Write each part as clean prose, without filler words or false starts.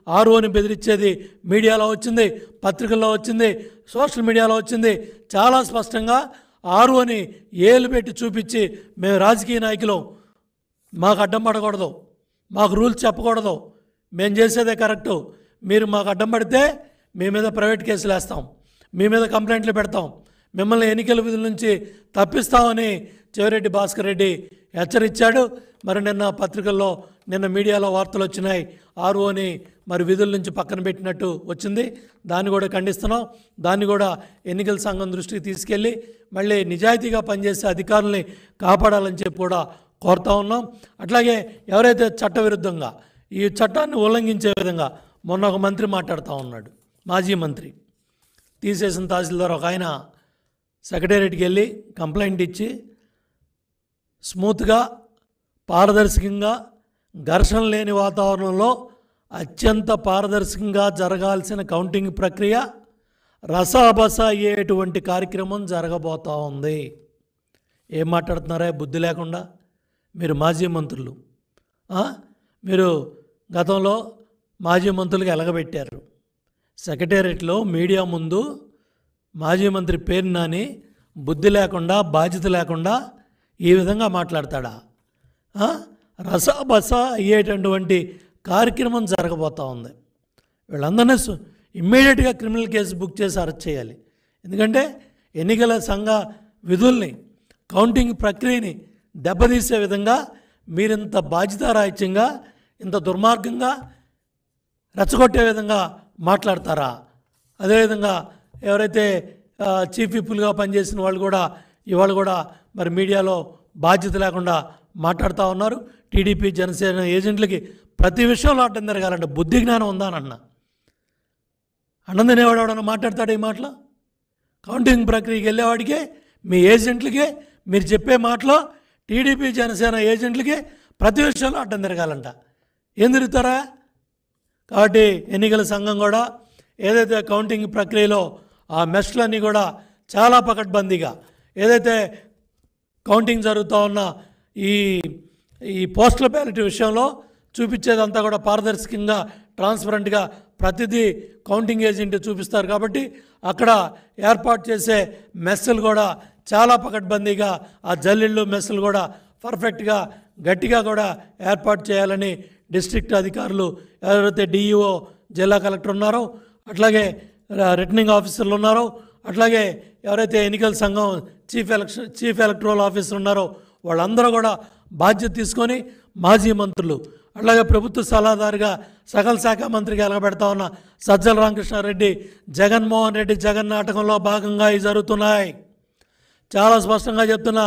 ఆర్ఓని బెదిరించేది మీడియాలో వచ్చింది, పత్రికల్లో వచ్చింది, సోషల్ మీడియాలో వచ్చింది. చాలా స్పష్టంగా ఆర్ఓని ఏలు పెట్టి చూపించి మేము రాజకీయ నాయకులు, మాకు అడ్డం పడకూడదు, మాకు రూల్స్ చెప్పకూడదు, మేము చేసేదే కరెక్టు, మీరు మాకు అడ్డం పడితే మీ మీద ప్రైవేట్ కేసులు వేస్తాం, మీ మీద కంప్లైంట్లు పెడతాం, మిమ్మల్ని ఎన్నికల విధుల నుంచి తప్పిస్తామని చెవిరెడ్డి భాస్కర్ రెడ్డి హెచ్చరించాడు. మరి నిన్న పత్రికల్లో, నిన్న మీడియాలో వార్తలు వచ్చినాయి, ఆర్ఓని మరి విధుల నుంచి పక్కన పెట్టినట్టు వచ్చింది. దాన్ని కూడా ఖండిస్తున్నాం. దాన్ని కూడా ఎన్నికల సంఘం దృష్టికి తీసుకెళ్ళి మళ్ళీ నిజాయితీగా పనిచేసే అధికారుల్ని కాపాడాలని చెప్పి కూడా కోరుతా ఉన్నాం. అట్లాగే ఎవరైతే చట్టవిరుద్ధంగా ఈ చట్టాన్ని ఉల్లంఘించే విధంగా మొన్న ఒక మంత్రి మాట్లాడుతూ ఉన్నాడు, మాజీ మంత్రి, తీసేసిన తహసీల్దార్ ఒక ఆయన సెక్రటేరియట్కి వెళ్ళి కంప్లైంట్ ఇచ్చి స్మూత్గా, పారదర్శకంగా, ఘర్షణ లేని వాతావరణంలో అత్యంత పారదర్శకంగా జరగాల్సిన కౌంటింగ్ ప్రక్రియ రసాబస అయ్యేటువంటి కార్యక్రమం జరగబోతూ ఉంది. ఏం మాట్లాడుతున్నారా బుద్ధి లేకుండా? మీరు మాజీ మంత్రులు, మీరు గతంలో మాజీ మంత్రులుగా ఎలగబెట్టారు. సెక్రటేరియట్లో మీడియా ముందు మాజీ మంత్రి పేరు నాని బుద్ధి లేకుండా, బాధ్యత లేకుండా ఈ విధంగా మాట్లాడతాడా? రసాబస అయ్యేటటువంటి కార్యక్రమం జరగబోతూ ఉంది. వీళ్ళందరినీ ఇమ్మీడియట్గా క్రిమినల్ కేసు బుక్ చేసి అరెస్ట్ చేయాలి. ఎందుకంటే ఎన్నికల సంఘ విధుల్ని, కౌంటింగ్ ప్రక్రియని దెబ్బతీసే విధంగా మీరింత బాధ్యతారాహిత్యంగా, ఇంత దుర్మార్గంగా, రెచ్చగొట్టే విధంగా మాట్లాడతారా? అదేవిధంగా ఎవరైతే చీఫ్ విప్పులుగా పనిచేసిన వాళ్ళు కూడా ఇవాళ కూడా మరి మీడియాలో బాధ్యత లేకుండా మాట్లాడుతూ ఉన్నారు. టీడీపీ, జనసేన ఏజెంట్లకి ప్రతి విషయంలో అడ్డం జరగాలంటే బుద్ధి జ్ఞానం ఉందా అని అన్నం తినేవాడు ఎవడన్నా మాట్లాడతాడు ఈ మాటలో? కౌంటింగ్ ప్రక్రియకి వెళ్ళేవాడికే, మీ ఏజెంట్లకే మీరు చెప్పే మాటలో టీడీపీ, జనసేన ఏజెంట్లకి ప్రతి విషయంలో అడ్డం తిరగాలంట. ఏం తిరుగుతారా? కాబట్టి ఎన్నికల సంఘం కూడా ఏదైతే కౌంటింగ్ ప్రక్రియలో ఆ మెష్లన్నీ కూడా చాలా పకడ్బందీగా, ఏదైతే కౌంటింగ్ జరుగుతూ ఉన్న ఈ పోస్టల్ బ్యాలెట్ విషయంలో చూపించేదంతా కూడా పారదర్శకంగా, ట్రాన్స్పరెంట్గా ప్రతిదీ కౌంటింగ్ ఏజెంట్ చూపిస్తారు. కాబట్టి అక్కడ ఏర్పాటు చేసే మెస్సులు కూడా చాలా పకడ్బందీగా, ఆ జల్లిళ్ళు మెస్సులు కూడా పర్ఫెక్ట్గా, గట్టిగా కూడా ఏర్పాటు చేయాలని డిస్ట్రిక్ట్ అధికారులు, ఎవరైతే డిఈఓ, జిల్లా కలెక్టర్ ఉన్నారో, అట్లాగే రిటర్నింగ్ ఆఫీసర్లు ఉన్నారో, అట్లాగే ఎవరైతే ఎన్నికల సంఘం చీఫ్ ఎలక్టరల్ ఆఫీసర్ ఉన్నారో వాళ్ళందరూ కూడా బాధ్యత తీసుకొని, మాజీ మంత్రులు, అట్లాగే ప్రభుత్వ సలహాదారుగా సకల శాఖ మంత్రిగా ఎలగబెడతా ఉన్న సజ్జల రామకృష్ణారెడ్డి, జగన్మోహన్ రెడ్డి జగన్నాటకంలో భాగంగా ఇవి జరుగుతున్నాయి. చాలా స్పష్టంగా చెప్తున్నా,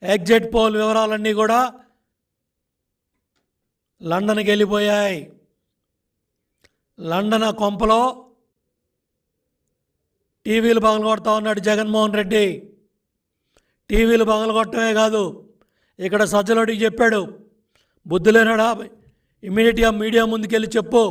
ఎగ్జిట్ పోల్ వివరాలన్నీ కూడా లండన్కి వెళ్ళిపోయాయి. లండన్ కొంపలో టీవీలు పగలగొడతా ఉన్నాడు జగన్మోహన్ రెడ్డి. టీవీలు పగలగొట్టమే కాదు, ఇక్కడ సజ్జలడికి చెప్పాడు, బుద్ధి లేనాడా, ఇమ్మీడియట్గా మీడియా ముందుకెళ్ళి చెప్పు,